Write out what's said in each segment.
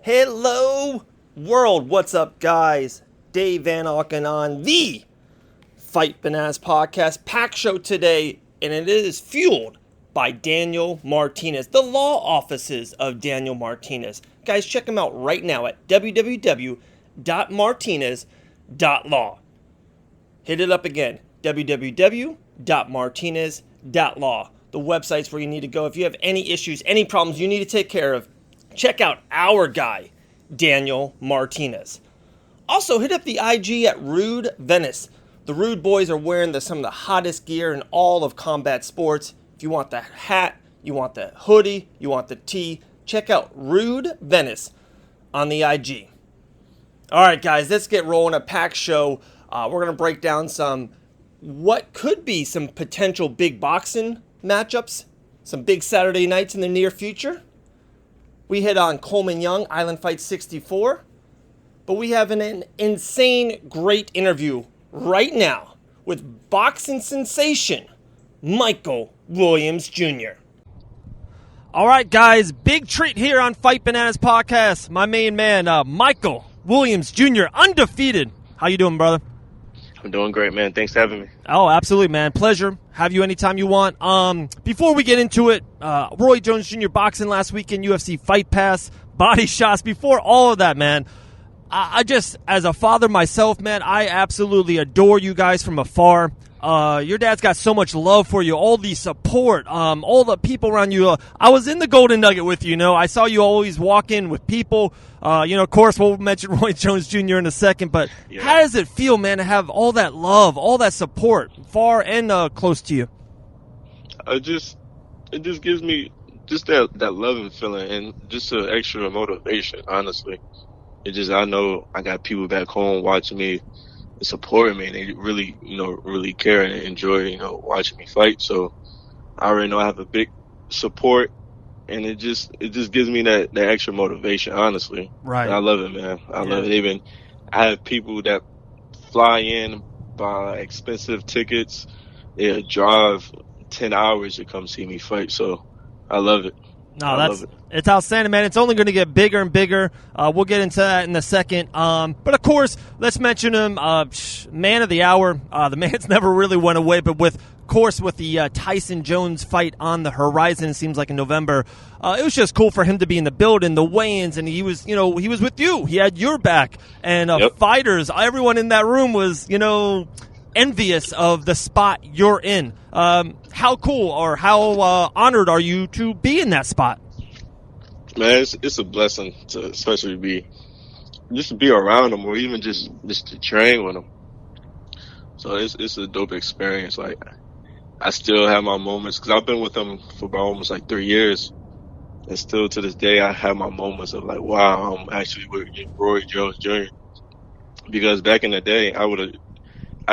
Hello, world. What's up, guys? Dave Van Auken on the Fight Bananas podcast pack show today, and it is fueled by Daniel Martinez, the law offices of Daniel Martinez. Guys, check him out right now at www.martinez.law. Hit it up again, www.martinez.law. The website's where you need to go if you have any issues, any problems you need to take care of. Check out our guy, Daniel Martinez. Also, hit up the IG at Rude Venice. The Rude boys are wearing some of the hottest gear in all of combat sports. If you want the hat, you want the hoodie, you want the tee, check out Rude Venice on the IG. All right, guys, let's get rolling a pack show. We're going to break down what could be some potential big boxing matchups, some big Saturday nights in the near future. We hit on Coleman Young, Island Fight 64. But we have an insane great interview right now with boxing sensation, Michael Williams Jr. All right, guys, big treat here on Fight Bananas podcast. My main man, Michael Williams Jr., undefeated. How you doing, brother? I'm doing great, man. Thanks for having me. Oh, absolutely, man. Pleasure. Have you anytime you want. Before we get into it, Roy Jones Jr. boxing last weekend, UFC Fight Pass, body shots. Before all of that, man, I just, as a father myself, man, I absolutely adore you guys from afar. Your dad's got so much love for you, all the support, all the people around you. I was in the Golden Nugget with you, I saw you always walk in with people. Of course, we'll mention Roy Jones Jr. in a second, but yeah. How does it feel, man, to have all that love, all that support, far and close to you? It just gives me just that loving feeling and just an extra motivation, honestly. I know I got people back home watching me, supporting me, and they really, really care and enjoy, watching me fight. So I already know I have a big support, and it just gives me that extra motivation, honestly. Right. And I love it, man. I love it. I have people that fly in, buy expensive tickets. They drive 10 hours to come see me fight. So I love it. No, it's outstanding, man. It's only going to get bigger and bigger. We'll get into that in a second. But of course, let's mention him. Man of the hour. The man's never really went away, but with the Tyson Jones fight on the horizon, it seems like in November, it was just cool for him to be in the building, the weigh-ins, and he was with you. He had your back, and fighters, everyone in that room was, envious of the spot you're in. How cool or how honored are you to be in that spot? Man, it's a blessing to especially be around them, or even just to train with them. So it's a dope experience. Like, I still have my moments because I've been with them for about almost 3 years, and still to this day I have my moments of wow, I'm actually with Roy Jones Jr. Because back in the day I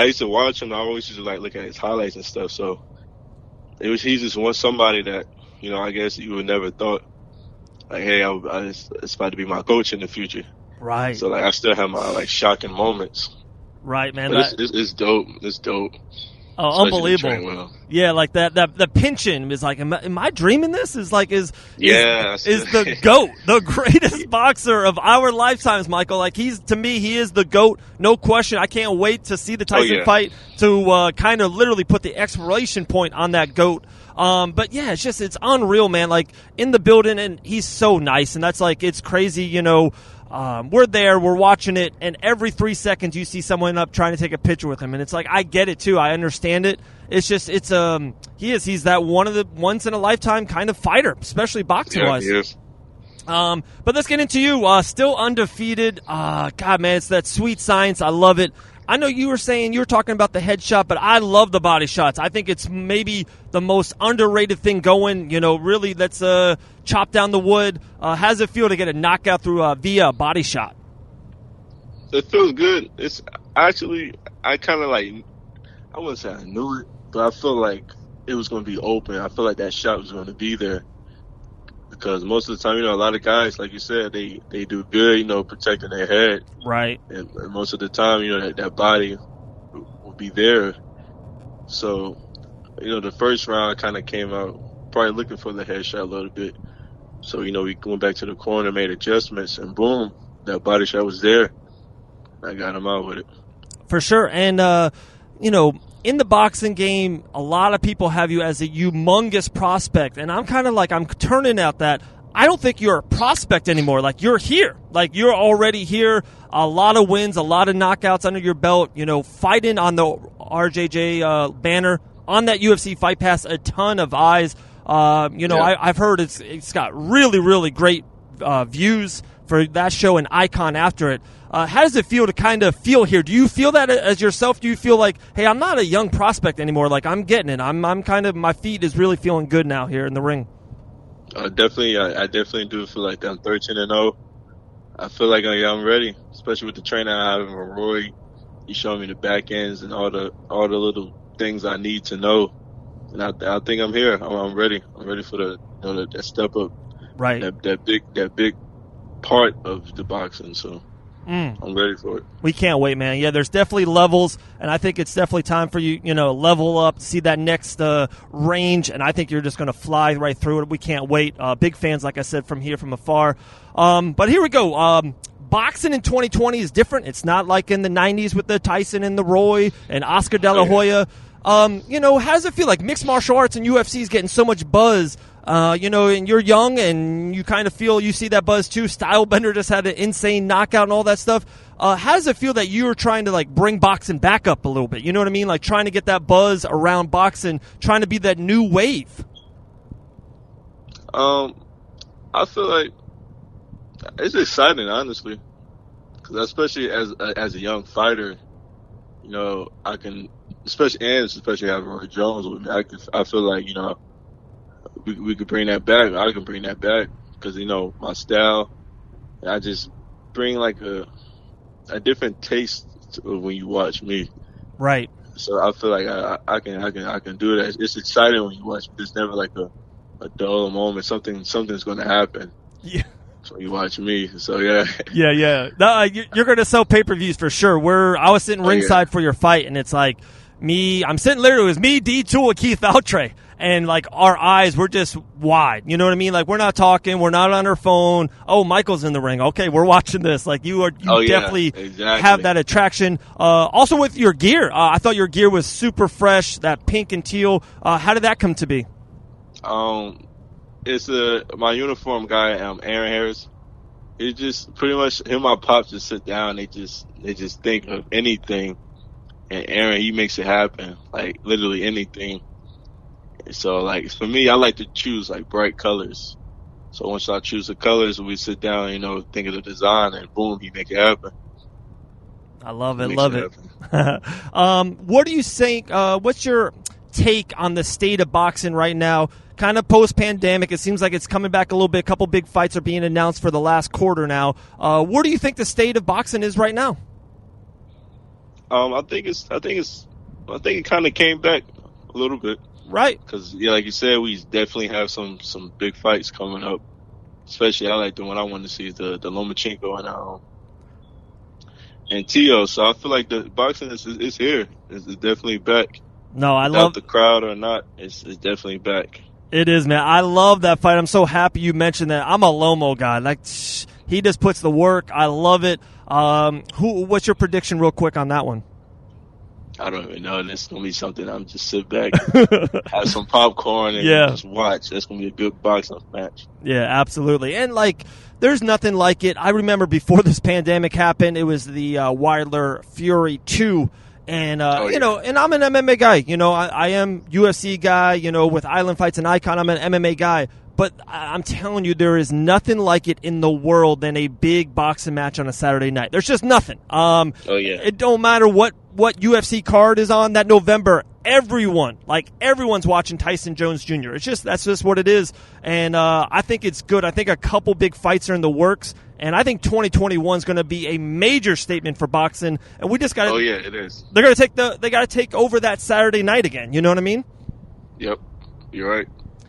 used to watch him. I always used to look at his highlights and stuff. So he's just somebody that, I guess you would never thought, hey, it's about to be my coach in the future. Right. So I still have my shocking moments. Right, man. But it's dope. It's dope. Oh, unbelievable. Well. Yeah, the pinching is am I dreaming this? Is the GOAT, the greatest boxer of our lifetimes, Michael. To me, he is the GOAT, no question. I can't wait to see the Tyson fight to kind of literally put the exclamation point on that GOAT. But yeah, it's unreal, man. In the building, and he's so nice, and that's it's crazy, we're there, we're watching it, and every 3 seconds you see someone up trying to take a picture with him, and it's I get it too, I understand it. It's just, he's that one of the once in a lifetime kind of fighter, especially boxing wise. He is. But let's get into you. Still undefeated. God, man, it's that sweet science. I love it. I know you were talking about the headshot, but I love the body shots. I think it's maybe the most underrated thing going. Really, let's chop down the wood. How does it feel to get a knockout through via a body shot? It feels good. It's actually, I kind of I wouldn't say I knew it, but I feel like it was going to be open. I feel like that shot was going to be there. Because most of the time, a lot of guys, like you said, they do good, protecting their head. Right. And most of the time, that body will be there. So, the first round kind of came out probably looking for the headshot a little bit. So, we went back to the corner, made adjustments, and boom, that body shot was there. I got him out with it. For sure. And, in the boxing game, a lot of people have you as a humongous prospect. And I'm kind of like, I'm turning out that I don't think you're a prospect anymore. Like, you're here. Like, you're already here. A lot of wins, a lot of knockouts under your belt, fighting on the RJJ banner, on that UFC Fight Pass, a ton of eyes. I've heard it's got really, really great views for that show, and Icon after it. How does it feel to kind of feel here? Do you feel that as yourself? Do you feel like, hey, I'm not a young prospect anymore. Like, I'm getting it. I'm kind of, my feet is really feeling good now here in the ring. Definitely, I definitely do feel like that. I'm 13-0. I feel like I'm ready, especially with the trainer I have in Roy. He showed me the back ends and all the little things I need to know. And I think I'm here. I'm ready. I'm ready for that step up. Right. That big part of the boxing. So I'm ready for it. We can't wait, man. Yeah, there's definitely levels, and I think it's definitely time for you, level up, see that next range, and I think you're just going to fly right through it. We can't wait. Big fans, like I said, from afar. But here we go. Boxing in 2020 is different. It's not like in the 90s with the Tyson and the Roy and Oscar De La Hoya. How does it feel like mixed martial arts and UFC is getting so much buzz? And you're young and you kind of feel you see that buzz too. Stylebender just had an insane knockout and all that stuff. How does it feel that you're trying to like bring boxing back up a little bit? You know what I mean? Like trying to get that buzz around boxing, trying to be that new wave. I feel like it's exciting, honestly, because especially as a young fighter, I can, especially having Roy Jones with me, I feel like we could bring that back. I can bring that back because my style. I just bring like a different taste to when you watch me. Right. So I feel like I can do that. It's exciting when you watch me. There's never like a dull moment. Something's going to happen. Yeah. So you watch me. So yeah. Yeah. No, you're going to sell pay-per-views for sure. I was sitting ringside for your fight, and it's like I'm sitting literally, it was me, D2, and Keith Altre. And, like, our eyes were just wide. You know what I mean? Like, we're not talking. We're not on our phone. Oh, Michael's in the ring. Okay, we're watching this. Like, you definitely have that attraction. Also with your gear. I thought your gear was super fresh, that pink and teal. How did that come to be? It's my uniform guy, Aaron Harris. It just pretty much, him and my pops just sit down. They just think of anything. And Aaron, he makes it happen. Like, literally anything. So, like, for me, I like to choose, like, bright colors. So once I choose the colors, we sit down, think of the design, and boom, he make it happen. I love it. What do you think, what's your take on the state of boxing right now? Kind of post-pandemic, it seems like it's coming back a little bit. A couple big fights are being announced for the last quarter now. What do you think the state of boxing is right now? I think it kind of came back a little bit. Right. Because, like you said, we definitely have some big fights coming up. Especially, I like the one I want to see, the Lomachenko and Tio. So I feel like the boxing is here. It's definitely back. No, I love love the crowd or not. It's definitely back. It is, man. I love that fight. I'm so happy you mentioned that. I'm a Lomo guy. Like, he just puts the work. I love it. What's your prediction, real quick, on that one? I don't even know. This is going to be something I'm just sit back, have some popcorn, and just watch. That's going to be a good boxing match. Yeah, absolutely. And, like, there's nothing like it. I remember before this pandemic happened, it was the Wilder Fury 2. And, and I'm an MMA guy. I am UFC guy, with Island Fights and Icon. I'm an MMA guy. But I'm telling you, there is nothing like it in the world than a big boxing match on a Saturday night. There's just nothing. It don't matter what UFC card is on that November. Everyone's watching Tyson Jones Jr. That's just what it is. And I think it's good. I think a couple big fights are in the works. And I think 2021 is going to be a major statement for boxing. And we just got to. Oh yeah, it is. They're going to they got to take over that Saturday night again. You know what I mean? Yep, you're right.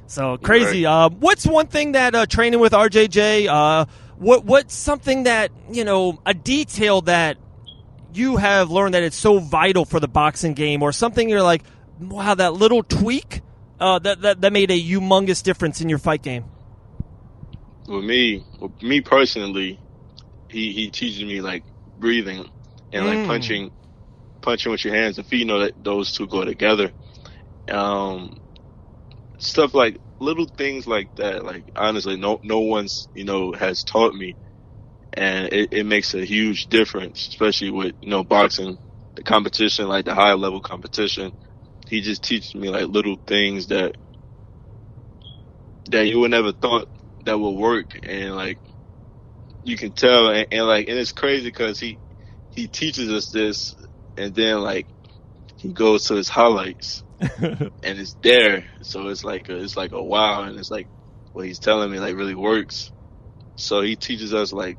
So crazy. Right. What's one thing that training with RJJ? What's something that a detail that you have learned that it's so vital for the boxing game, or something you're like, wow, that little tweak that made a humongous difference in your fight game? with me personally, he teaches me like breathing and like punching with your hands and feet. You know that those two go together. Stuff like little things like that. Like honestly, no one's has taught me, and it makes a huge difference, especially with boxing, the competition, like the high level competition. He just teaches me like little things that you would never thought that would work, and like you can tell, and it's crazy because he teaches us this, and then like he goes to his highlights and it's there, so it's like a wow, and it's like what he's telling me like really works. So he teaches us like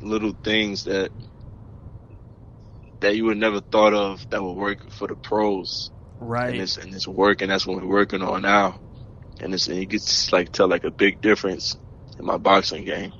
little things that you would never thought of that would work for the pros, right? And it's working. That's what we're working on now, and you get to like tell like a big difference in my boxing game.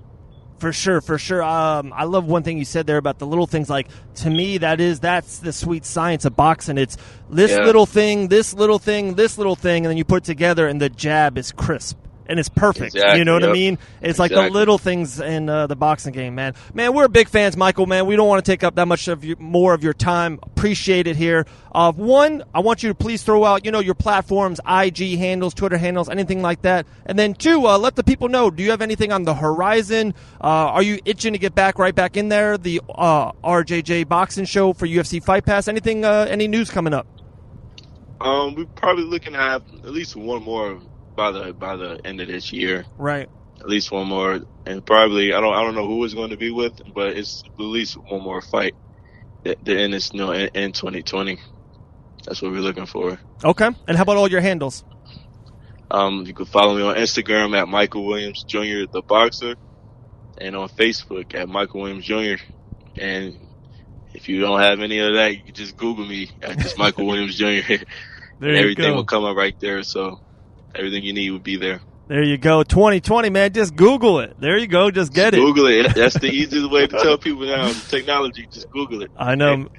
For sure. I love one thing you said there about the little things. Like, to me, that's the sweet science of boxing. It's little thing, this little thing, this little thing, and then you put it together, and the jab is crisp. And it's perfect. Exactly, you know what I mean? It's like the little things in the boxing game, man. Man, we're big fans, Michael, man. We don't want to take up that much more of your time. Appreciate it here. One, I want you to please throw out, your platforms, IG handles, Twitter handles, anything like that. And then two, let the people know, do you have anything on the horizon? Are you itching to get right back in there? The RJJ Boxing show for UFC Fight Pass? Anything, any news coming up? We're probably looking at least one more by the end of this year, right? At least one more, and probably I don't know who it's going to be with, but it's at least one more fight that end this in 2020. That's what we're looking for. Okay, and how about all your handles? You can follow me on Instagram at Michael Williams Jr. the Boxer, and on Facebook at Michael Williams Jr. And if you don't have any of that, you can just Google me at just Michael Williams Jr. Everything will come up right there. So everything you need would be there. There you go. 2020, man. Just Google it. There you go. Just get it. Google it. That's the easiest way to tell people now. Technology. Just Google it. I know.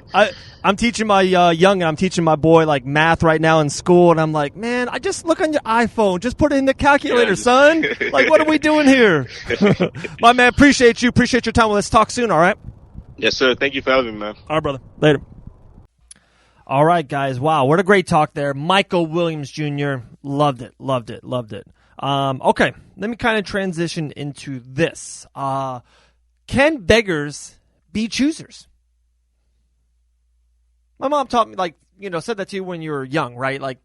I'm teaching my I'm teaching my boy like math right now in school, and I'm like, man, I just look on your iPhone. Just put it in the calculator, son. Like, what are we doing here? My man, appreciate you. Appreciate your time. Well, let's talk soon, all right? Yes, sir. Thank you for having me, man. All right, brother. Later. All right, guys. Wow, what a great talk there. Michael Williams Jr. Loved it. Okay, let me kind of transition into this. Can beggars be choosers? My mom taught me, said that to you when you were young, right? Like,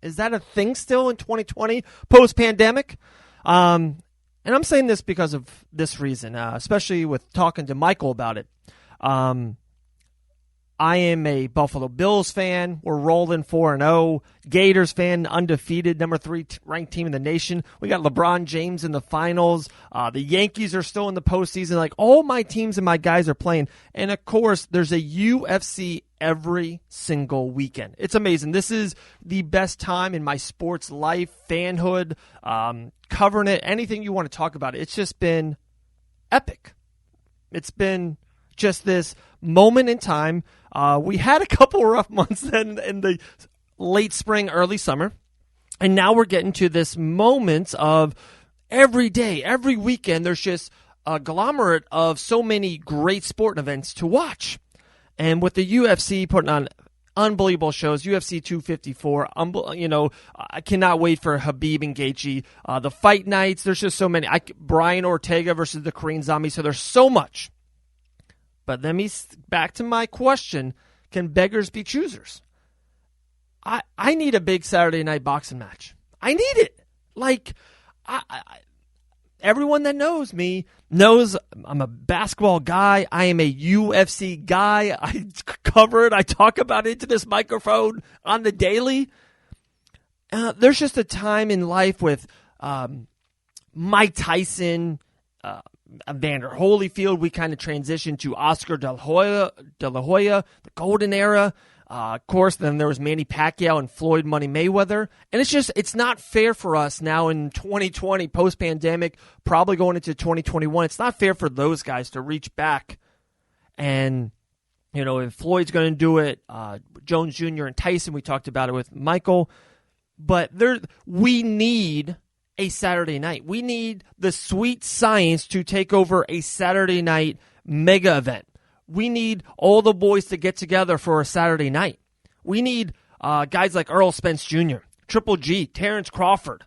is that a thing still in 2020, post-pandemic? And I'm saying this because of this reason, especially with talking to Michael about it. I am a Buffalo Bills fan. We're rolling 4-0. Gators fan, undefeated, number 3 ranked team in the nation. We got LeBron James in the finals. The Yankees are still in the postseason. Like, all my teams and my guys are playing. And, of course, there's a UFC every single weekend. It's amazing. This is the best time in my sports life, fanhood, covering it, anything you want to talk about. It's just been epic. It's been just this moment in time. We had a couple rough months then in the late spring, early summer, and now we're getting to this moment of every day, every weekend, there's just a conglomerate of so many great sporting events to watch. And with the UFC putting on unbelievable shows, UFC 254, I cannot wait for Khabib and Gaethje. The fight nights, there's just so many. Brian Ortega versus the Korean Zombie, so there's so much. But let me back to my question: can beggars be choosers? I need a big Saturday night boxing match. I need it. Like, everyone that knows me knows I'm a basketball guy. I am a UFC guy. I cover it. I talk about it into this microphone on the daily. There's just a time in life with Mike Tyson, Evander Holyfield. We kind of transitioned to Oscar De La Hoya, the golden era. Of course, then there was Manny Pacquiao and Floyd Money Mayweather. And it's not fair for us now in 2020, post-pandemic, probably going into 2021. It's not fair for those guys to reach back. And, if Floyd's going to do it, Jones Jr. and Tyson, we talked about it with Michael. But we need a Saturday night. We need the sweet science to take over a Saturday night mega event. We need all the boys to get together for a Saturday night. We need guys like Earl Spence Jr., Triple G, Terrence Crawford.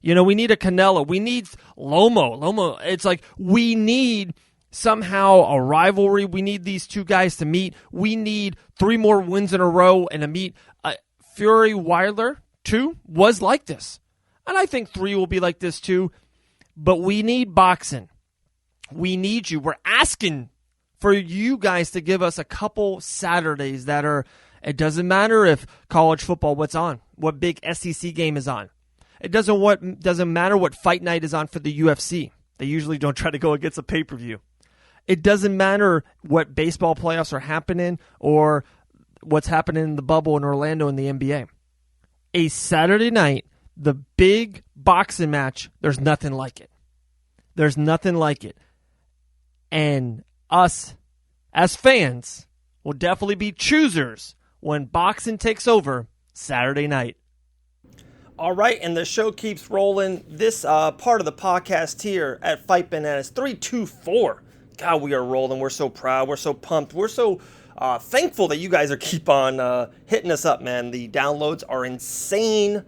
We need a Canelo. We need Lomo. It's like we need somehow a rivalry. We need these two guys to meet. We need 3 more wins in a row and a meet. Fury Wilder 2 was like this. And I think 3 will be like this too. But we need boxing. We need you. We're asking for you guys to give us a couple Saturdays that are, it doesn't matter if college football, what's on, what big SEC game is on. It doesn't matter what fight night is on for the UFC. They usually don't try to go against a pay-per-view. It doesn't matter what baseball playoffs are happening or what's happening in the bubble in Orlando in the NBA. A Saturday night, the big boxing match, there's nothing like it. There's nothing like it. And us, as fans, will definitely be choosers when boxing takes over Saturday night. All right, and the show keeps rolling. This part of the podcast here at Fight Bananas 324. God, we are rolling. We're so proud. We're so pumped. We're so thankful that you guys are keep on hitting us up, man. The downloads are insane.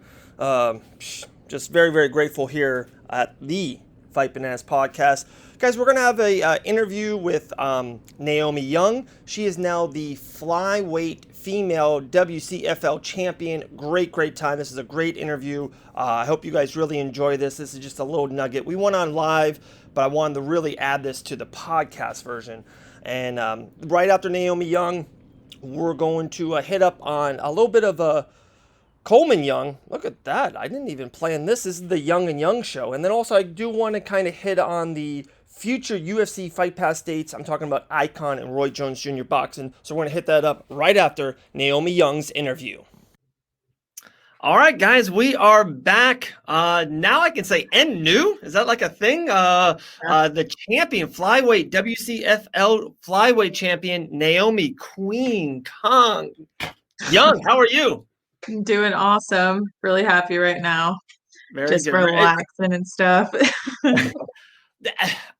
Just very, very grateful here at the Fight Bananas podcast. Guys, we're going to have a interview with Naomie Young. She is now the Flyweight female WCFL champion. Great time. This is a great interview. I hope you guys really enjoy this. This is just a little nugget. We went on live, but I wanted to really add this to the podcast version. And right after Naomie Young, we're going to hit up on a little bit of a Coleman Young. Look at that. I didn't even plan this. This is the Young and Young show. And then also I do want to kind of hit on the future UFC Fight Pass dates. I'm talking about Icon and Roy Jones Jr. boxing. So we're going to hit that up right after Naomie Young's interview. All right, guys, we are back. Now I can say and new. Is that like a thing? The champion, Flyweight WCFL Flyweight champion, Naomie Queen Kong Young. How are you? I'm doing awesome. Really happy right now. Very just good. Relaxing and stuff.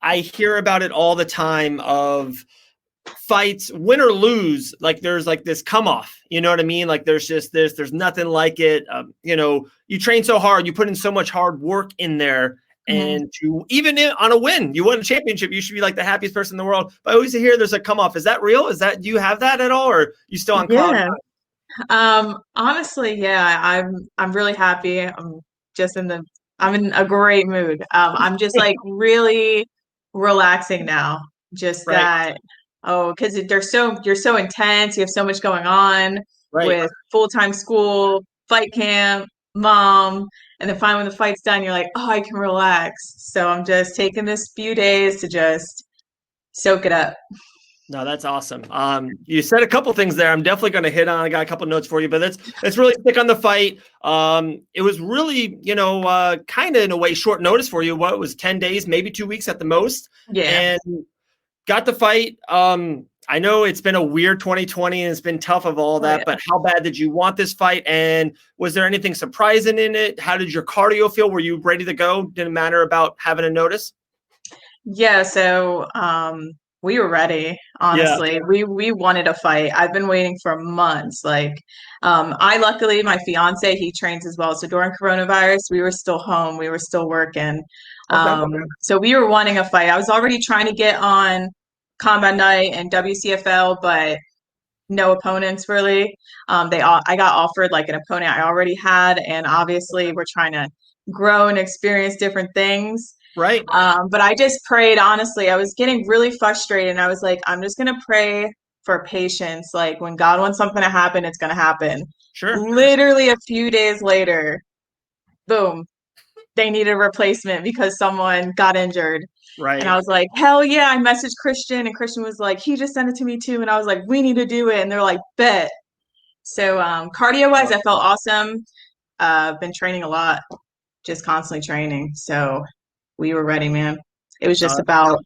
I hear about it all the time of fights, win or lose. Like there's like this come off, you know what I mean? Like there's just this, there's nothing like it. You train so hard, you put in so much hard work in there. And to even on a win, you won a championship, you should be like the happiest person in the world. But I always hear there's a come off. Is that real? Do you have that at all? Or you still on cloud? Honestly, yeah, I'm really happy. I'm in a great mood. I'm just like really relaxing now. Just right. Because you're so intense. You have so much going on with full-time school, fight camp, mom, and then finally when the fight's done, you're like, oh, I can relax. So I'm just taking this few days to just soak it up. No, that's awesome. You said a couple things there. I'm definitely going to hit on. I got a couple notes for you, but let's really stick on the fight. It was really, kind of in a way short notice for you. What, it was 10 days, maybe 2 weeks at the most. Yeah. And got the fight. I know it's been a weird 2020 and it's been tough of all that, but how bad did you want this fight? And was there anything surprising in it? How did your cardio feel? Were you ready to go? Didn't matter about having a notice? Yeah. So, we were ready, honestly. Yeah. We wanted a fight. I've been waiting for months. Like, luckily, my fiance, he trains as well. So during coronavirus, we were still home. We were still working. So we were wanting a fight. I was already trying to get on Combat Night and WCFL, but no opponents really. I got offered like an opponent I already had. And obviously, we're trying to grow and experience different things. Right. But I just prayed, honestly. I was getting really frustrated and I was like, I'm just going to pray for patience. Like when God wants something to happen, it's going to happen. Sure. Literally a few days later, boom, they needed a replacement because someone got injured. Right. And I was like, hell yeah. I messaged Christian and Christian was like, he just sent it to me too. And I was like, we need to do it. And they're like, bet. So cardio wise, I felt awesome. Been training a lot, just constantly training. So we were ready, man. It was just about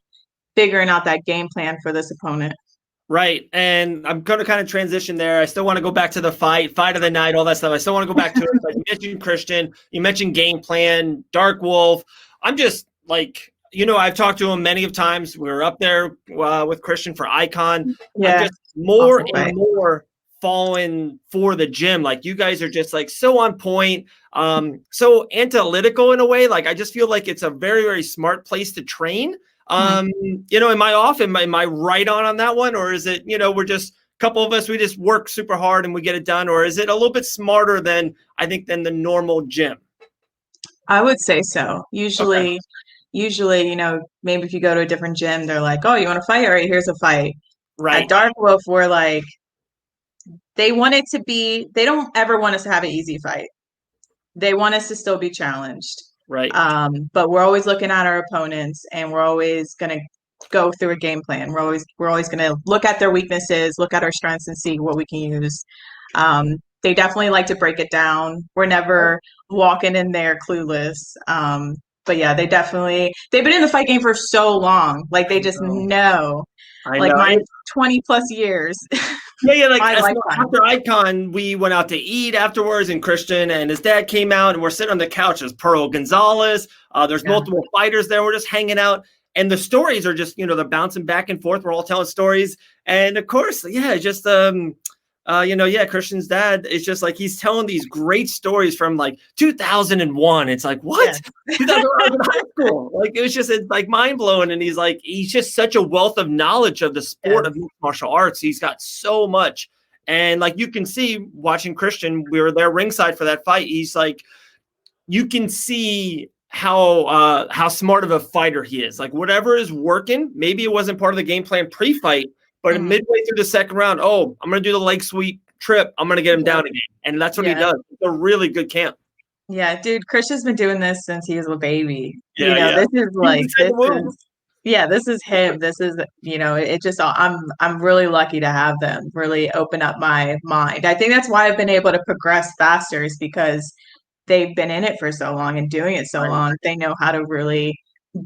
figuring out that game plan for this opponent. Right. And I'm going to kind of transition there. I still want to go back to the fight of the night, all that stuff. I still want to go back to it. But mentioned Christian, you mentioned game plan, Dark Wolf. I'm just like, I've talked to him many of times. We were up there with Christian for Icon. Yeah. I'm just more Awesome and fight. more falling for the gym. Like you guys are just like so on point, so analytical in a way. Like I just feel like it's a very, very smart place to train. Am I off? Am I right on that one? Or is it, we're just a couple of us, we just work super hard and we get it done? Or is it a little bit smarter than the normal gym? I would say so. Okay. Usually, maybe if you go to a different gym, they're like, oh, you want to fight? All right, here's a fight. Right. At Dark Wolf, we're like, they don't ever want us to have an easy fight. They want us to still be challenged. Right. But we're always looking at our opponents and we're always going to go through a game plan. We're always going to look at their weaknesses, look at our strengths and see what we can use. They definitely like to break it down. We're never walking in there clueless. But yeah, they've been in the fight game for so long. Like they just know. I like know. my 20 plus years. Yeah, like My after Icon, we went out to eat afterwards, and Christian and his dad came out, and we're sitting on the couch. There's Pearl Gonzalez. There's multiple fighters there. We're just hanging out, and the stories are just, they're bouncing back and forth. We're all telling stories, and of course, just Christian's dad is just like he's telling these great stories from like 2001. It's like what? Yeah. 2001 I was in high school. Like it's like mind blowing. And he's just such a wealth of knowledge of the sport of mixed martial arts. He's got so much, and like you can see watching Christian, we were there ringside for that fight. He's like, you can see how smart of a fighter he is. Like whatever is working, maybe it wasn't part of the game plan pre-fight. But midway through the second round, I'm going to do the leg sweep trip. I'm going to get him down again. And that's what he does. It's a really good camp. Yeah, dude, Christian's been doing this since he was a baby. Yeah, this is like, this is him. This is, it just, I'm really lucky to have them really open up my mind. I think that's why I've been able to progress faster is because they've been in it for so long and doing it so long. They know how to really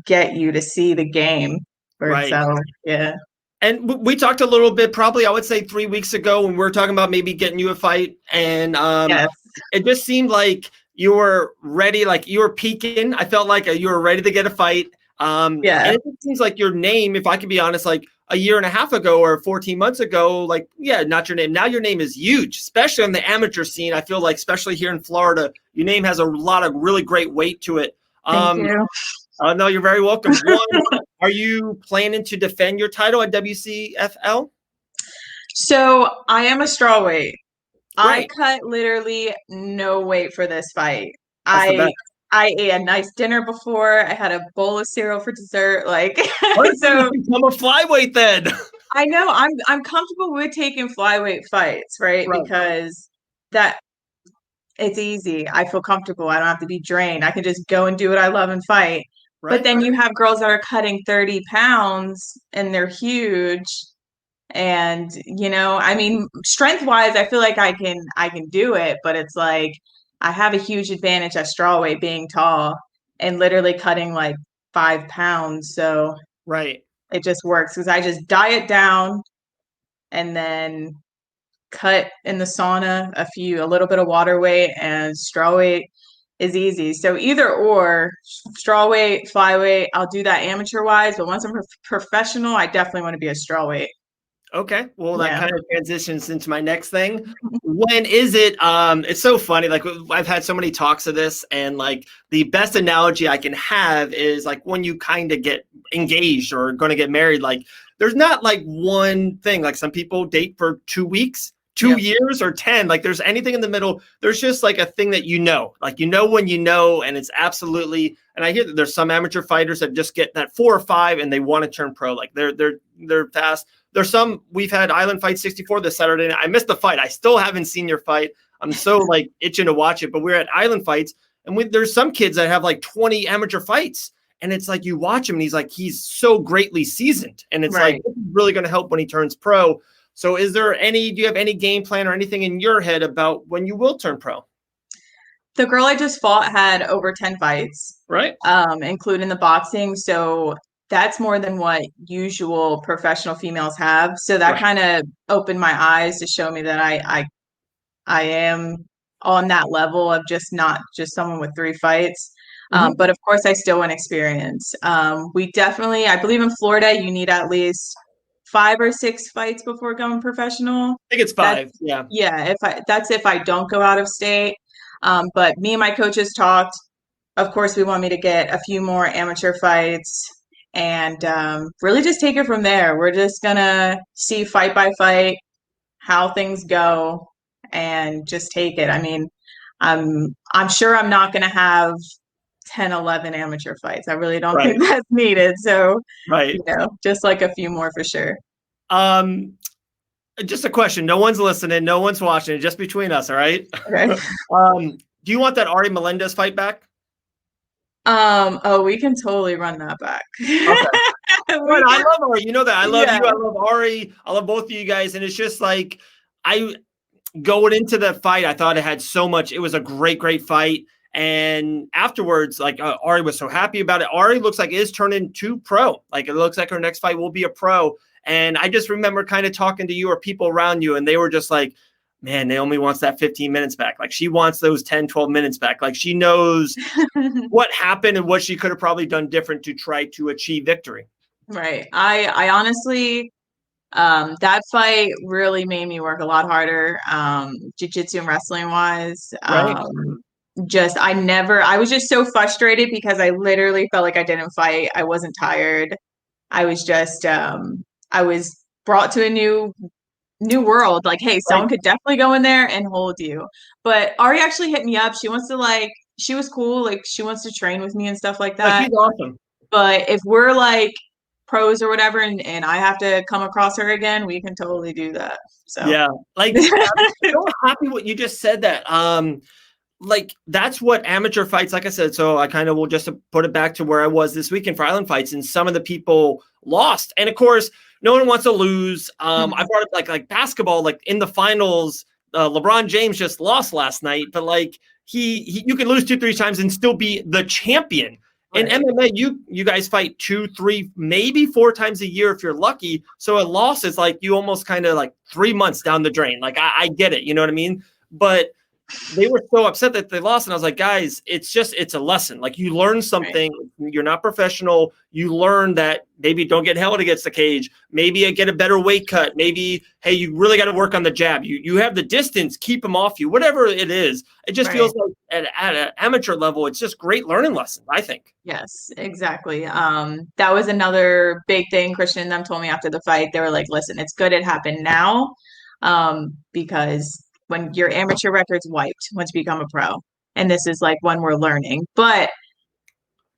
get you to see the game for itself. Yeah. And we talked a little bit, probably I would say 3 weeks ago when we were talking about maybe getting you a fight. And it just seemed like you were ready, like you were peaking. I felt like you were ready to get a fight. And it seems like your name, if I can be honest, like a year and a half ago or 14 months ago, like, not your name. Now your name is huge, especially on the amateur scene. I feel like, especially here in Florida, your name has a lot of really great weight to it. Thank you. No, you're very welcome. One, are you planning to defend your title at WCFL? So I am a strawweight. Right. I cut literally no weight for this fight. I ate a nice dinner before. I had a bowl of cereal for dessert. Like so become a flyweight then. I know. I'm comfortable with taking flyweight fights, right? Because it's easy. I feel comfortable. I don't have to be drained. I can just go and do what I love and fight. But then you have girls that are cutting 30 pounds and they're huge. And, strength wise, I feel like I can do it, but it's like, I have a huge advantage at strawweight being tall and literally cutting like 5 pounds. So it just works because I just diet down and then cut in the sauna, a little bit of water weight, and strawweight is easy. So either or, strawweight, flyweight, I'll do that amateur wise, but once I'm professional, I definitely want to be a strawweight. Okay. Well, that kind of transitions into my next thing. When is it? It's so funny. Like I've had so many talks of this, and like the best analogy I can have is like when you kind of get engaged or going to get married, like there's not like one thing. Like some people date for 2 weeks, 2 years, or 10. Like there's anything in the middle. There's just like a thing that like when and it's absolutely. And I hear that there's some amateur fighters that just get that 4 or 5 and they want to turn pro. Like they're fast. There's some, we've had Island Fight 64 this Saturday night. I missed the fight. I still haven't seen your fight. I'm so like itching to watch it, but we're at Island Fights and there's some kids that have like 20 amateur fights. And it's like, you watch him and he's so greatly seasoned. And it's like, this is really going to help when he turns pro. So do you have any game plan or anything in your head about when you will turn pro? The girl I just fought had over 10 fights, including the boxing. So that's more than what usual professional females have. So that kind of opened my eyes to show me that I am on that level of just not just someone with 3 fights. Mhm. But of course, I still want experience. We definitely, I believe in Florida, you need at least 5 or 6 fights before going professional. I think it's That's 5. Yeah. yeah, that's if I don't go out of state. But me and my coaches talked. Of course, we want me to get a few more amateur fights and really just take it from there. We're just gonna see fight by fight how things go and just take it. I mean, I'm sure I'm not gonna have 10, 11 amateur fights. I really don't Right. think that's needed. So, Right. just like a few more for sure. Um, just a question. No one's listening. No one's watching. Just between us. All right. Okay. Do you want that Ari Melendez fight back? Oh, we can totally run that back. Okay. But I love Ari. You know that. I love Yeah. you. I love Ari. I love both of you guys. And it's just like, going into the fight, I thought it had so much. It was a great, great fight. And afterwards, like Ari was so happy about it. Ari looks like is turning to pro. Like it looks like her next fight will be a pro. And I just remember kind of talking to you or people around you, and they were just like, man, Naomie wants that 15 minutes back. Like she wants those 10, 12 minutes back. Like she knows what happened and what she could have probably done different to try to achieve victory. Right. I honestly, that fight really made me work a lot harder, jiu-jitsu and wrestling wise. Right. I was just so frustrated because I literally felt like I didn't fight. I wasn't tired. I was just, I was brought to a new world. Like, hey, Right. someone could definitely go in there and hold you. But Ari actually hit me up. She wants to she was cool. Like she wants to train with me and stuff like Oh, that. she's awesome. But if we're like pros or whatever, and I have to come across her again, we can totally do that. So yeah, like I'm so happy what you just said that. Like that's what amateur fights, like I said. So I kind of will just put it back to where I was this weekend for Island Fights, and some of the people lost. And of course, no one wants to lose. I brought up like basketball, like in the finals, LeBron James just lost last night, but like he you can lose 2-3 times and still be the champion. In MMA, you guys fight 2, 3, maybe 4 times a year if you're lucky. So a loss is like you almost kind of like 3 months down the drain. Like I get it, you know what I mean? But they were so upset that they lost. And I was like, guys, it's a lesson. Like you learn something. Right. You're not professional. You learn that maybe don't get held against the cage. Maybe get a better weight cut. Maybe, hey, you really got to work on the jab. You have the distance, keep them off you, whatever it is. It just feels like at an amateur level, it's just great learning lessons, I think. Yes, exactly. That was another big thing Christian and them told me after the fight. They were like, listen, it's good it happened now, because when your amateur record's wiped once you become a pro, and this is like when we're learning. But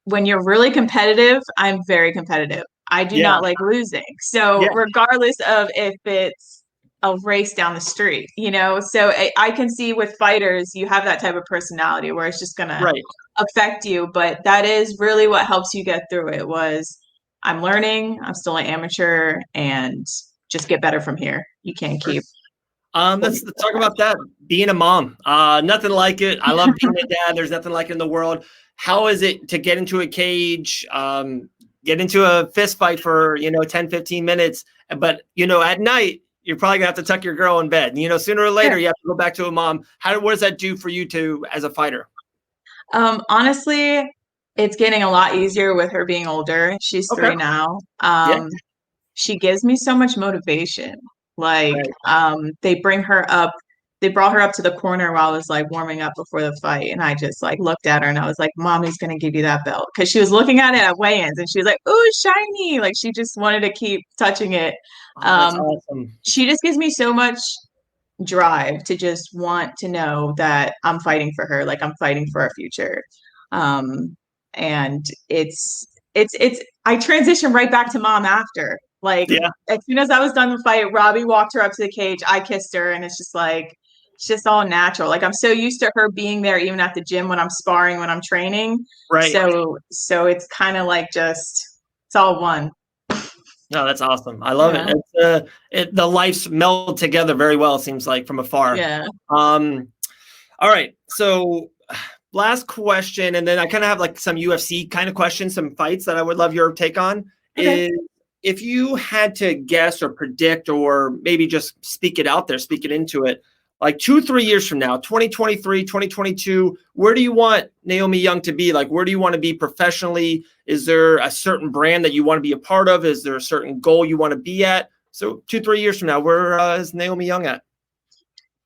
when you're really competitive, I'm very competitive. I do not like losing. So regardless of if it's a race down the street, so I can see with fighters, you have that type of personality where it's just going to affect you. But that is really what helps you get through it was I'm learning, I'm still an amateur, and just get better from here. You can't keep. Let's talk about that. Being a mom. Nothing like it. I love being a dad. There's nothing like it in the world. How is it to get into a cage, get into a fist fight for, 10, 15 minutes, but, at night, you're probably gonna have to tuck your girl in bed. Sooner or later, you have to go back to a mom. What does that do for you as a fighter? Honestly, it's getting a lot easier with her being older. She's 3 now. She gives me so much motivation. Like, they brought her up to the corner while I was like warming up before the fight. And I just like looked at her and I was like, Mommy's going to give you that belt. Cause she was looking at it at weigh-ins and she was like, ooh, shiny. Like she just wanted to keep touching it. That's awesome. She just gives me so much drive to just want to know that I'm fighting for her. Like I'm fighting for our future. And it's I transitioned right back to mom after. Like as soon as I was done the fight, Robbie walked her up to the cage. I kissed her, and it's just all natural. Like I'm so used to her being there, even at the gym when I'm sparring, when I'm training. Right. So it's kind of like it's all one. No, that's awesome. I love it. The lives meld together very well. It seems like from afar. Yeah. All right. So last question, and then I kind of have like some UFC kind of questions, some fights that I would love your take on. Okay. Is if you had to guess or predict or maybe just speak it out there, speak it into it, like 2-3 years from now, 2023, 2022, where do you want Naomie Young to be? Like, where do you want to be professionally? Is there a certain brand that you want to be a part of? Is there a certain goal you want to be at? So 2-3 years from now, where is Naomie Young at?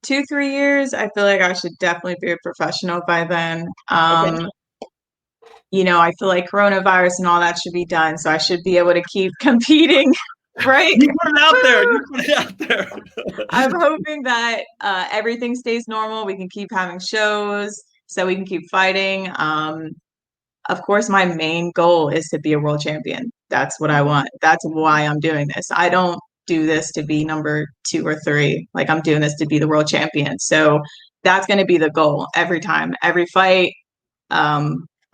2-3 years, I feel like I should definitely be a professional by then. Okay. I feel like coronavirus and all that should be done, so I should be able to keep competing, right? You put it out there. You put it out there. I'm hoping that everything stays normal. We can keep having shows, so we can keep fighting. Of course, my main goal is to be a world champion. That's what I want. That's why I'm doing this. I don't do this to be number 2 or 3. Like, I'm doing this to be the world champion. So that's going to be the goal every time, every fight.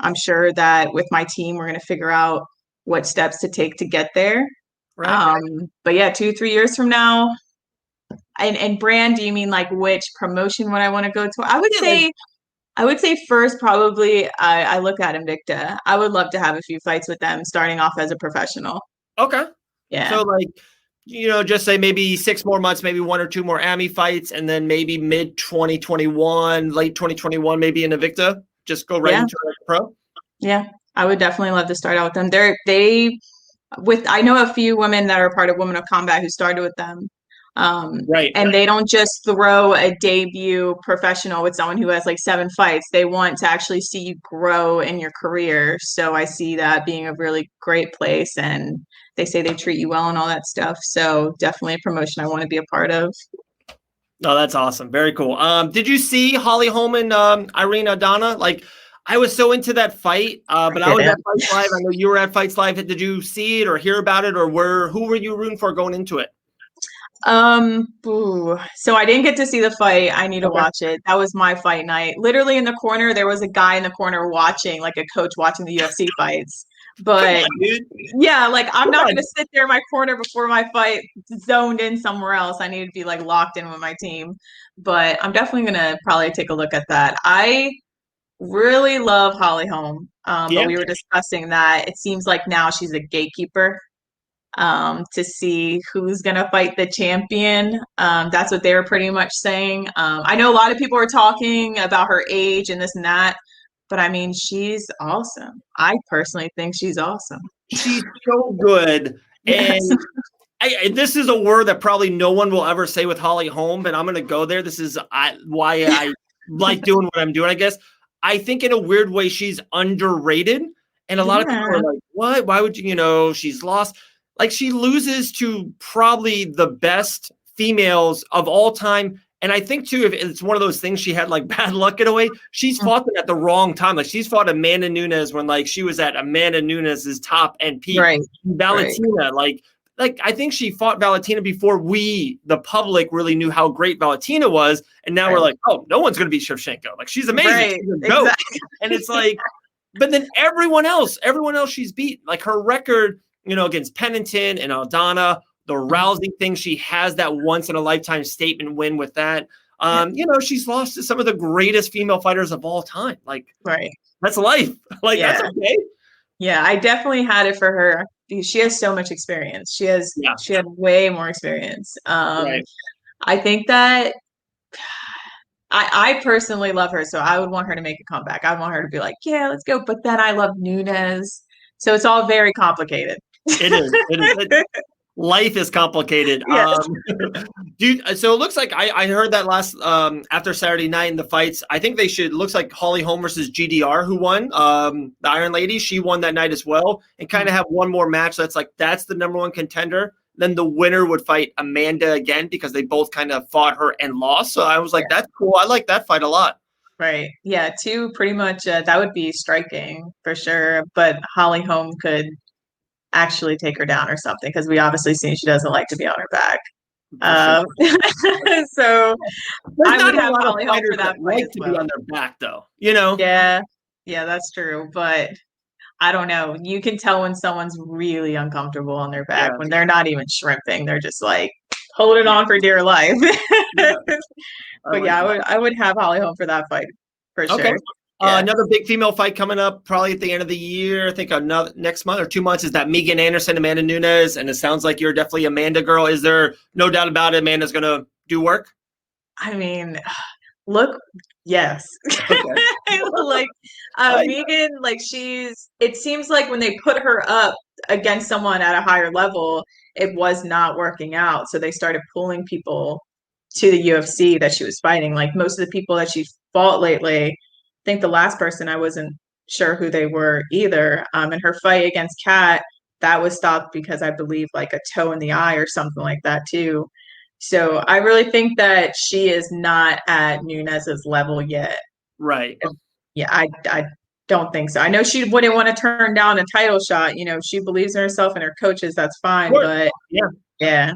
I'm sure that with my team, we're going to figure out what steps to take to get there. Right. But yeah, 2-3 years from now, and brand, do you mean like which promotion would I want to go to? I would say first, probably, I look at Invicta. I would love to have a few fights with them starting off as a professional. Okay. Yeah. So like, just say maybe 6 more months, maybe 1 or 2 more AMI fights, and then maybe mid 2021, late 2021, maybe in Invicta. Just go right into a pro. Yeah, I would definitely love to start out with them. I know a few women that are part of Women of Combat who started with them. Right. And they don't just throw a debut professional with someone who has like 7 fights. They want to actually see you grow in your career. So I see that being a really great place, and they say they treat you well and all that stuff. So definitely a promotion I want to be a part of. No, that's awesome. Very cool. Did you see Holly Holm and Irene Aldana? Like, I was so into that fight, but I was at Fights Live. I know you were at Fights Live. Did you see it or hear about it, or who were you rooting for going into it? So I didn't get to see the fight. I need to watch it. That was my fight night. Literally in the corner, there was a guy in the corner watching, like a coach watching the UFC fights. But yeah, like I'm not going to sit there in my corner before my fight zoned in somewhere else. I need to be like locked in with my team. But I'm definitely going to probably take a look at that. I really love Holly Holm. But we were discussing that it seems like now she's a gatekeeper to see who's going to fight the champion. That's what they were pretty much saying. I know a lot of people are talking about her age and this and that. But I mean, she's awesome. I personally think she's awesome. She's so good. Yes. And this is a word that probably no one will ever say with Holly Holm, but I'm going to go there. This is why I like doing what I'm doing, I guess. I think in a weird way, she's underrated. And a lot of people are like, what? Why would she's lost. Like, she loses to probably the best females of all time. And I think, too, if it's one of those things, she had, like, bad luck in a way. She's fought them at the wrong time. Like, she's fought Amanda Nunes when, like, she was at Amanda Nunes' top and peak. Right. Valentina, like I think she fought Valentina before we, the public, really knew how great Valentina was. And now we're like, oh, no one's going to beat Shevchenko. Like, she's amazing. Right. She's a goat. Exactly. And it's like, but then everyone else she's beat. Like, her record, against Pennington and Aldana, the Rousey thing, she has that once-in-a-lifetime statement win with that. She's lost to some of the greatest female fighters of all time. Like, that's life. Like, that's okay. Yeah, I definitely had it for her because she has so much experience. She had way more experience. I think that I personally love her, so I would want her to make a comeback. I want her to be like, yeah, let's go. But then I love Nunes. So it's all very complicated. It is. Life is complicated. Yes. Dude, so it looks like I heard that last after Saturday night in the fights. I think looks like Holly Holm versus GDR, who won, the Iron Lady. She won that night as well, and kind of have one more match. That's the number one contender. Then the winner would fight Amanda again because they both kind of fought her and lost. So I was like, that's cool. I like that fight a lot. Right. Yeah. 2 pretty much. That would be striking for sure. But Holly Holm could actually take her down or something because we obviously seen she doesn't like to be on her back. So I would have Holly Holm for that fight to be on their back, though. Yeah, that's true. But I don't know. You can tell when someone's really uncomfortable on their back when they're not even shrimping. They're just like holding on for dear life. But I would have Holly Holm for that fight for sure. Okay. Another big female fight coming up probably at the end of the year. I think next month or 2 months is that Megan Anderson, Amanda Nunes. And it sounds like you're definitely Amanda girl. Is there no doubt about it? Amanda's going to do work? I mean, look, yes. Okay. Like Megan, like it seems like when they put her up against someone at a higher level, it was not working out. So they started pulling people to the UFC that she was fighting. Like most of the people that she fought lately, I think the last person I wasn't sure who they were either. And her fight against Kat, that was stopped because I believe like a toe in the eye or something like that too. So I really think that she is not at Nunes's level yet. Right. Yeah, I don't think so. I know she wouldn't want to turn down a title shot. You know, if she believes in herself and her coaches, that's fine. But yeah.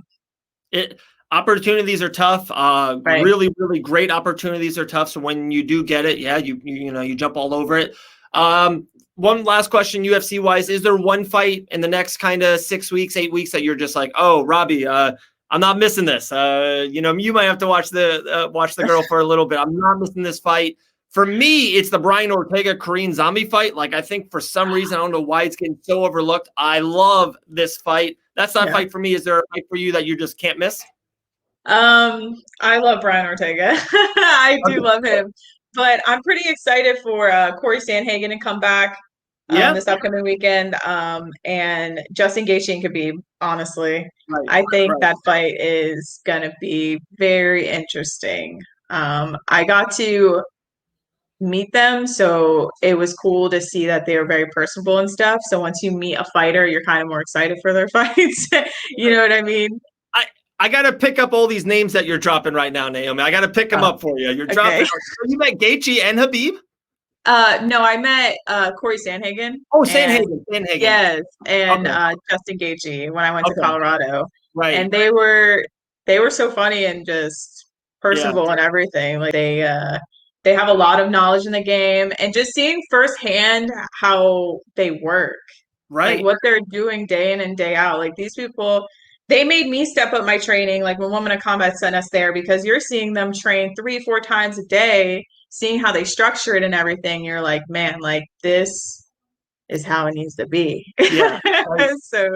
Opportunities are tough. Right. Really, really great opportunities are tough. So when you do get it, you jump all over it. One last question, UFC wise, is there one fight in the next kind of 6 weeks, 8 weeks that you're just like, oh, Robbie, I'm not missing this. You might have to watch the girl for a little bit. I'm not missing this fight. For me, it's the Brian Ortega-Korean Zombie fight. Like, I think for some reason, I don't know why it's getting so overlooked. I love this fight. That's that fight for me. Is there a fight for you that you just can't miss? I love Brian Ortega. I do love him. But I'm pretty excited for Corey Sandhagen to come back this upcoming weekend. And Justin Gaethje and Khabib, honestly. I think that fight is going to be very interesting. I got to meet them, so it was cool to see that they were very personable and stuff. So once you meet a fighter, you're kind of more excited for their fights. You know what I mean? I got to pick up all these names that you're dropping right now, Naomie. I got to pick them up for you. You're dropping. You met Gaethje and Khabib? No, I met Corey Sandhagen. Oh, Sandhagen. Yes, and Justin Gaethje when I went to Colorado. Right. And they were so funny and just personable and everything. Like they have a lot of knowledge in the game, and just seeing firsthand how they work. Right. Like what they're doing day in and day out. Like these people, they made me step up my training. Like when Women of Combat sent us there, because you're seeing them train 3-4 times a day, seeing how they structure it and everything. You're like, man, like this is how it needs to be. Yeah. So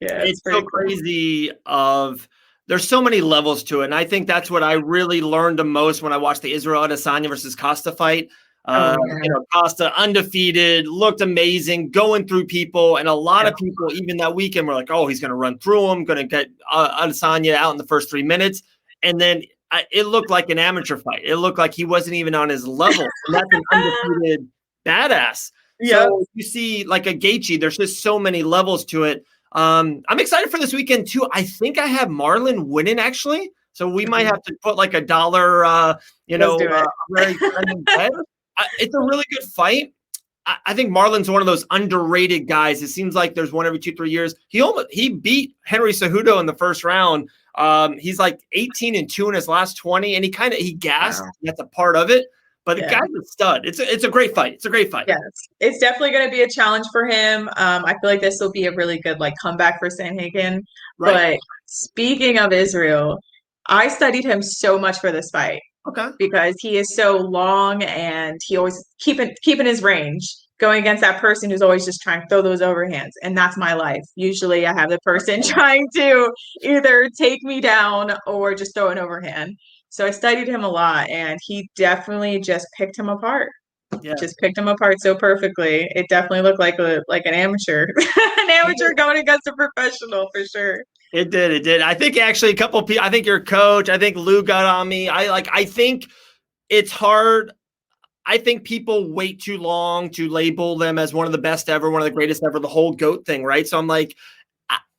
yeah, it's so crazy there's so many levels to it. And I think that's what I really learned the most when I watched the Israel Adesanya versus Costa fight. Costa undefeated, looked amazing, going through people. And a lot of people, even that weekend, were like, oh, he's going to run through him, going to get Adesanya out in the first 3 minutes. And then it looked like an amateur fight. It looked like he wasn't even on his level. And that's an undefeated badass. Yeah. So you see like a Gaethje, there's just so many levels to it. I'm excited for this weekend too. I think I have Marlon winning actually. So we might have to put like $1, it's a really good fight. I think Marlon's one of those underrated guys. It seems like there's one every 2-3 years. He beat Henry Cejudo in the first round. He's like 18-2 in his last 20, and he gassed. Wow. That's a part of it. But the guy's a stud. It's a great fight. It's a great fight. Yes, it's definitely going to be a challenge for him. I feel like this will be a really good comeback for Sandhagen. Right. But speaking of Israel, I studied him so much for this fight. Okay. Because he is so long and he always keeping his range, going against that person who's always just trying to throw those overhands. And that's my life. Usually I have the person trying to either take me down or just throw an overhand. So I studied him a lot, and he definitely just picked him apart. Yeah. Just picked him apart so perfectly. It definitely looked like an amateur, an amateur going against a professional for sure. It did. I think actually a couple of people, I think your coach, I think Lou got on me. I think it's hard. I think people wait too long to label them as one of the best ever, one of the greatest ever, the whole GOAT thing, right? So I'm like,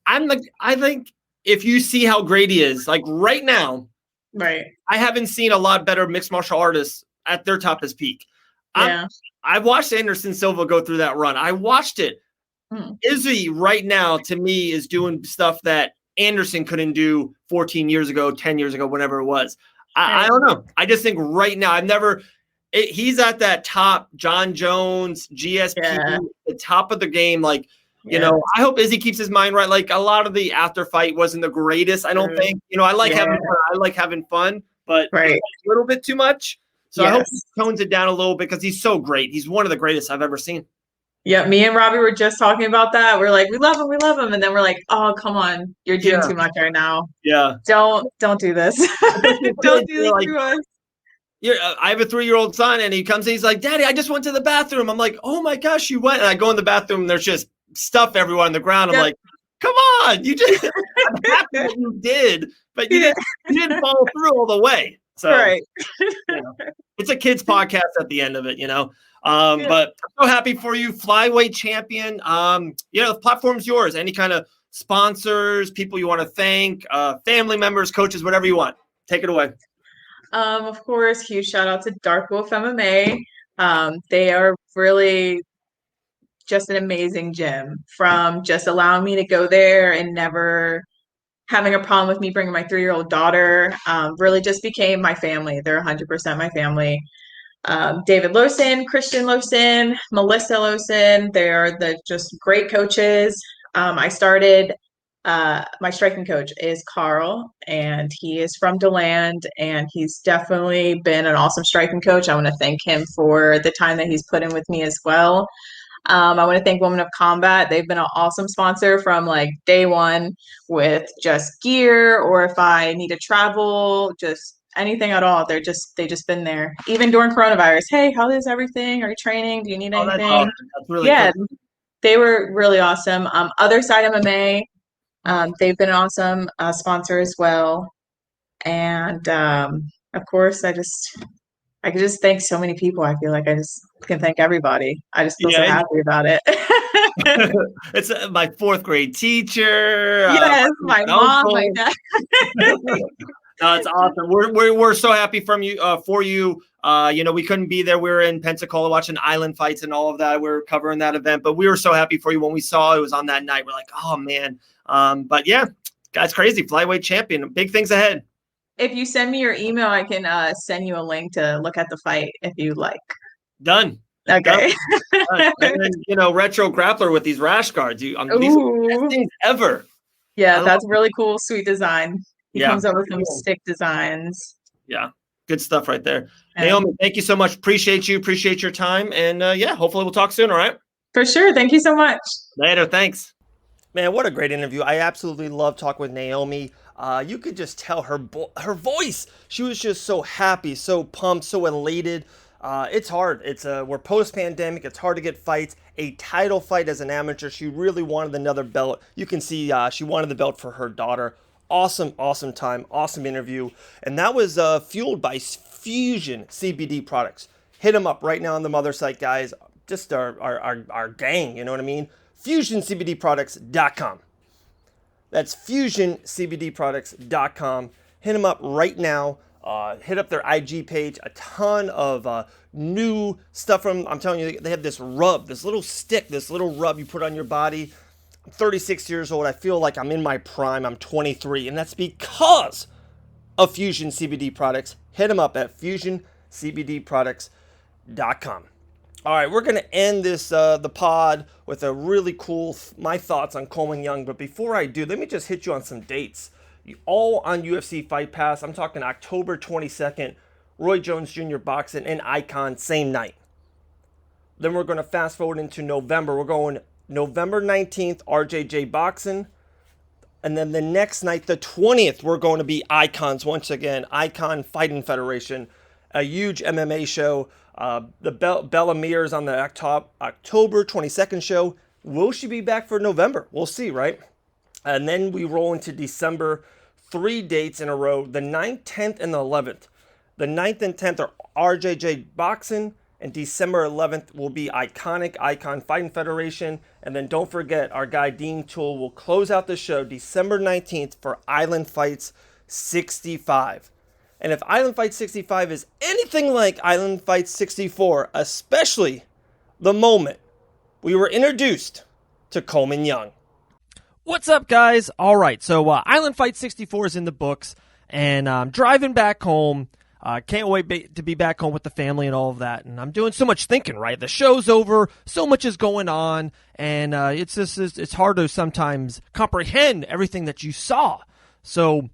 I think if you see how great he is, like right now, right? I haven't seen a lot better mixed martial artists at their top as peak. Yeah. I've watched Anderson Silva go through that run. I watched it. Izzy right now, to me, is doing stuff that Anderson couldn't do 14 years ago, 10 years ago, whatever it was. I don't know. I just think right now, he's at that top, John Jones, GSP, the top of the game. You know, I hope Izzy keeps his mind right. Like a lot of the after fight wasn't the greatest. I don't think, I like having fun, but a little bit too much. So I hope he tones it down a little bit because he's so great. He's one of the greatest I've ever seen. Yeah, me and Robbie were just talking about that. We're like, we love him, we love him. And then we're like, oh, come on, you're doing too much right now. Yeah. Don't do this. Don't do this to us. I have a 3-year-old son, and he comes in, he's like, Daddy, I just went to the bathroom. I'm like, oh my gosh, you went. And I go in the bathroom, and there's just stuff everywhere on the ground. I'm like, come on, you just, I'm happy that you did, but you didn't follow through all the way. So right. It's a kid's podcast at the end of it, But I'm so happy for you, Flyweight Champion. The platform's yours. Any kind of sponsors, people you want to thank, family members, coaches, whatever you want. Take it away. Of course, huge shout out to Dark Wolf MMA. They are really just an amazing gym, from just allowing me to go there and never having a problem with me bringing my 3-year-old daughter. Really just became my family. They're 100% my family. David Lawson, Christian Lawson, Melissa Lawson, they're just great coaches. I started, my striking coach is Carl, and he is from DeLand, and he's definitely been an awesome striking coach. I want to thank him for the time that he's put in with me as well. I want to thank Women of Combat. They've been an awesome sponsor from like day one with just gear, or if I need to travel, just anything at all. They just been there. Even during coronavirus. Hey, how is everything? Are you training? Do you need anything? That's really cool. They were really awesome. Other Side MMA, they've been an awesome sponsor as well. And of course, I could just thank so many people. I feel like I just can thank everybody. I just feel so happy about it. It's my 4th grade teacher. Yes, my mom, my dad. No, it's awesome. We're so happy for you. We couldn't be there. We were in Pensacola watching Island fights and all of that. We were covering that event, but we were so happy for you when we saw it was on that night. We're like, oh man. But yeah, guy's crazy. Flyweight champion. Big things ahead. If you send me your email, I can send you a link to look at the fight if you like. Done. Okay. Done. And then, retro grappler with these rash guards. These are the best things ever. Yeah, that's really cool. Sweet design. He comes up with some cool stick designs. Yeah, good stuff right there. Yeah. Naomie, thank you so much. Appreciate you. Appreciate your time. And hopefully we'll talk soon. All right. For sure. Thank you so much. Later. Thanks. Man, what a great interview. I absolutely love talking with Naomie. You could just tell her voice. She was just so happy, so pumped, so elated. It's hard. We're post-pandemic. It's hard to get fights. A title fight as an amateur. She really wanted another belt. You can see she wanted the belt for her daughter. Awesome time. Awesome interview. And that was fueled by Fusion CBD products. Hit them up right now on the mother site, guys. Just our gang, you know what I mean? FusionCBDproducts.com. That's FusionCBDproducts.com. Hit them up right now. Hit up their IG page. A ton of new stuff from, I'm telling you, they have this rub, this little stick, this little rub you put on your body. I'm 36 years old. I feel like I'm in my prime. I'm 23, and that's because of Fusion CBD products. Hit them up at FusionCBDproducts.com. All right, we're going to end this the pod with a really cool, my thoughts on Coleman Young. But before I do, let me just hit you on some dates. All on UFC Fight Pass. I'm talking October 22nd, Roy Jones Jr. Boxing and Icon, same night. Then we're going to fast forward into November. We're going November 19th, RJJ Boxing. And then the next night, the 20th, we're going to be Icons once again. Icon Fighting Federation, a huge MMA show. The Bella Mears on the October 22nd show. Will she be back for November? We'll see, right? And then we roll into December. 3 dates in a row, the 9th, 10th, and the 11th. The 9th and 10th are RJJ Boxing, and December 11th will be Icon Fighting Federation. And then don't forget, our guy Dean Toole will close out the show December 19th for Island Fights 65. And if Island Fights 65 is anything like Island Fights 64, especially the moment we were introduced to Coleman Young. What's up, guys? All right, so Island Fight 64 is in the books, and I'm driving back home. Can't wait to be back home with the family and all of that. And I'm doing so much thinking, right? The show's over, so much is going on, and it's hard to sometimes comprehend everything that you saw. So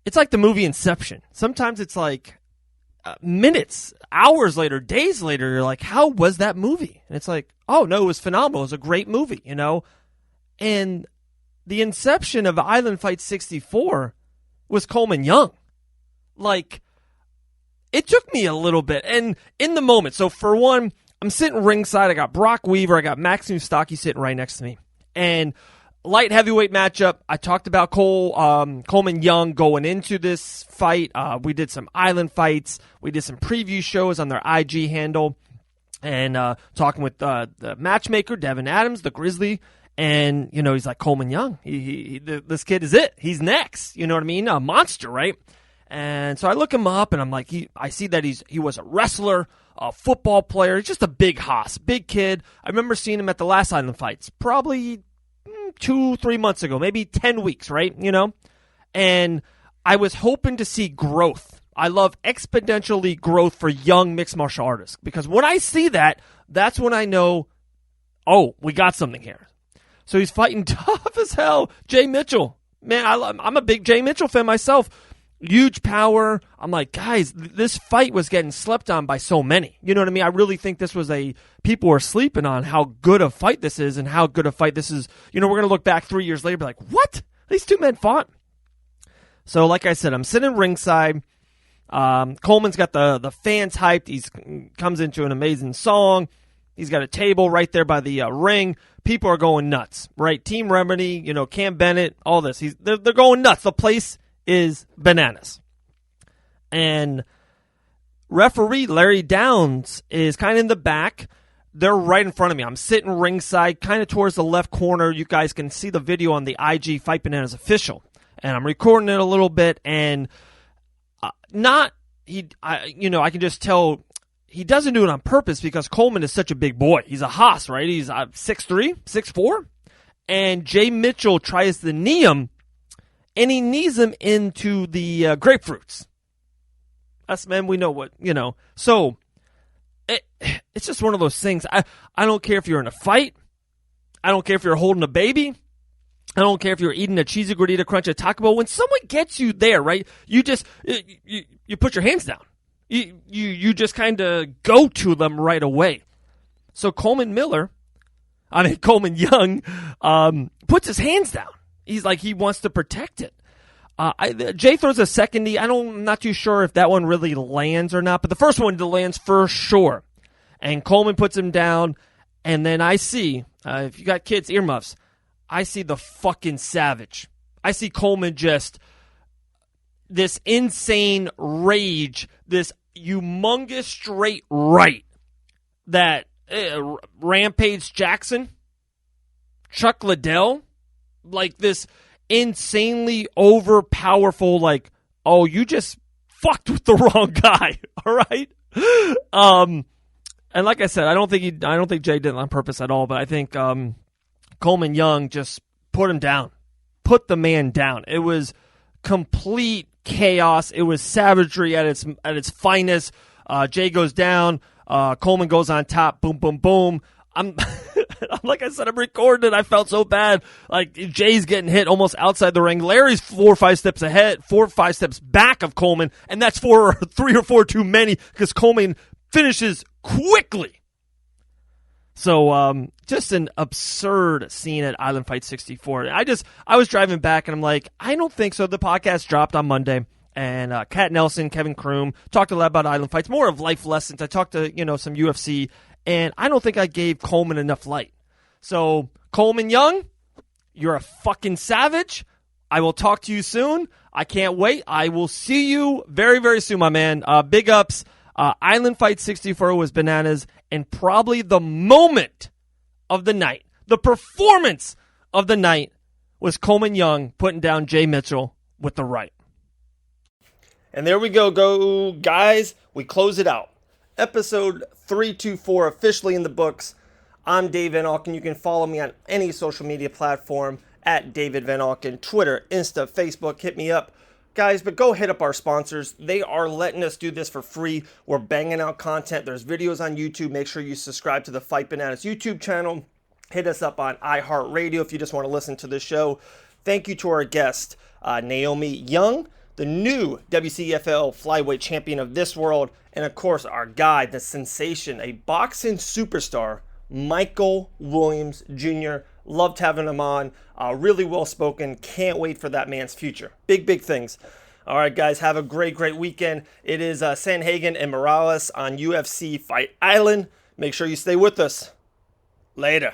it's like the movie Inception. Sometimes it's like minutes, hours later, days later, you're like, how was that movie? And it's like, oh, no, it was phenomenal. It was a great movie, you know? And the inception of Island Fight 64 was Coleman Young. Like, it took me a little bit. And in the moment, so for one, I'm sitting ringside. I got Brock Weaver. I got Max Nustaki sitting right next to me. And light heavyweight matchup. I talked about Coleman Young going into this fight. We did some Island Fights. We did some preview shows on their IG handle. And talking with the matchmaker, Devin Adams, the Grizzly. And, you know, he's like, Coleman Young. This kid is it. He's next. You know what I mean? A monster, right? And so I look him up, and I'm like, I see that he was a wrestler, a football player. He's just a big hoss, big kid. I remember seeing him at the last Island Fights, probably 2-3 months ago, maybe 10 weeks, right? You know? And I was hoping to see growth. I love exponentially growth for young mixed martial artists, because when I see that, that's when I know, oh, we got something here. So he's fighting tough as hell. Jay Mitchell. Man, I'm a big Jay Mitchell fan myself. Huge power. I'm like, guys, this fight was getting slept on by so many. You know what I mean? I really think this was people were sleeping on how good a fight this is and how good a fight this is. You know, we're going to look back 3 years later and be like, what? These two men fought? So, like I said, I'm sitting ringside. Coleman's got the fans hyped. He comes into an amazing song. He's got a table right there by the ring. People are going nuts, right? Team Remedy, you know, Cam Bennett, all this. They're going nuts. The place is bananas. And referee Larry Downs is kind of in the back. They're right in front of me. I'm sitting ringside, kind of towards the left corner. You guys can see the video on the IG Fight Bananas official. And I'm recording it a little bit, and I can just tell he doesn't do it on purpose, because Coleman is such a big boy. He's a hoss, right? He's 6'3", 6'4". And Jay Mitchell tries to knee him, and he knees him into the grapefruits. Us men, we know what, you know. So, it's just one of those things. I don't care if you're in a fight. I don't care if you're holding a baby. I don't care if you're eating a cheesy gordita crunch at Taco Bell. When someone gets you there, right, you just, you put your hands down. You just kind of go to them right away. So Coleman Young puts his hands down. He's like, he wants to protect it. Jay throws a second knee. I'm not too sure if that one really lands or not, but the first one lands for sure. And Coleman puts him down, and then I see, if you got kids, earmuffs, I see the fucking savage. I see Coleman just, this insane rage, this humongous straight right that Rampage Jackson, Chuck Liddell, like this insanely overpowerful, like, oh, you just fucked with the wrong guy, all right? And like I said, I don't think Jay did it on purpose at all, but I think Coleman Young just put him down, put the man down. It was complete chaos. It was savagery at its finest. Jay goes down. Coleman goes on top. Boom, boom, boom. I'm like I said, I'm recording it. I felt so bad. Like, Jay's getting hit almost outside the ring. Larry's 4 or 5 steps ahead, 4 or 5 steps back of Coleman, and that's 3 or 4 too many, because Coleman finishes quickly. So, just an absurd scene at Island Fight 64. I was driving back, and I'm like, I don't think so. The podcast dropped on Monday, and Kat Nelson, Kevin Kroom talked a lot about Island Fights, more of life lessons. I talked to, some UFC, and I don't think I gave Coleman enough light. So, Coleman Young, you're a fucking savage. I will talk to you soon. I can't wait. I will see you very, very soon, my man. Big ups. Island Fight 64 was bananas, and probably the moment of the night, the performance of the night, was Coleman Young putting down Jay Mitchell with the right. And there we go, guys. We close it out. Episode 324 officially in the books. I'm Dave Van Auken. You can follow me on any social media platform at David Van Auken, Twitter, Insta, Facebook. Hit me up. Guys, but go hit up our sponsors. They are letting us do this for free. We're banging out content. There's videos on YouTube. Make sure you subscribe to the Fight Bananas YouTube channel. Hit us up on iHeartRadio if you just want to listen to the show. Thank you to our guest, Naomie Young. the new WCFL Flyweight Champion of this world, and of course our guy, the sensation, a boxing superstar, Michael Williams Jr. Loved having him on. Really well spoken. Can't wait for that man's future. Big, big things. All right, guys, have a great, great weekend. It is Sanhagen and Morales on UFC Fight Island. Make sure you stay with us. Later.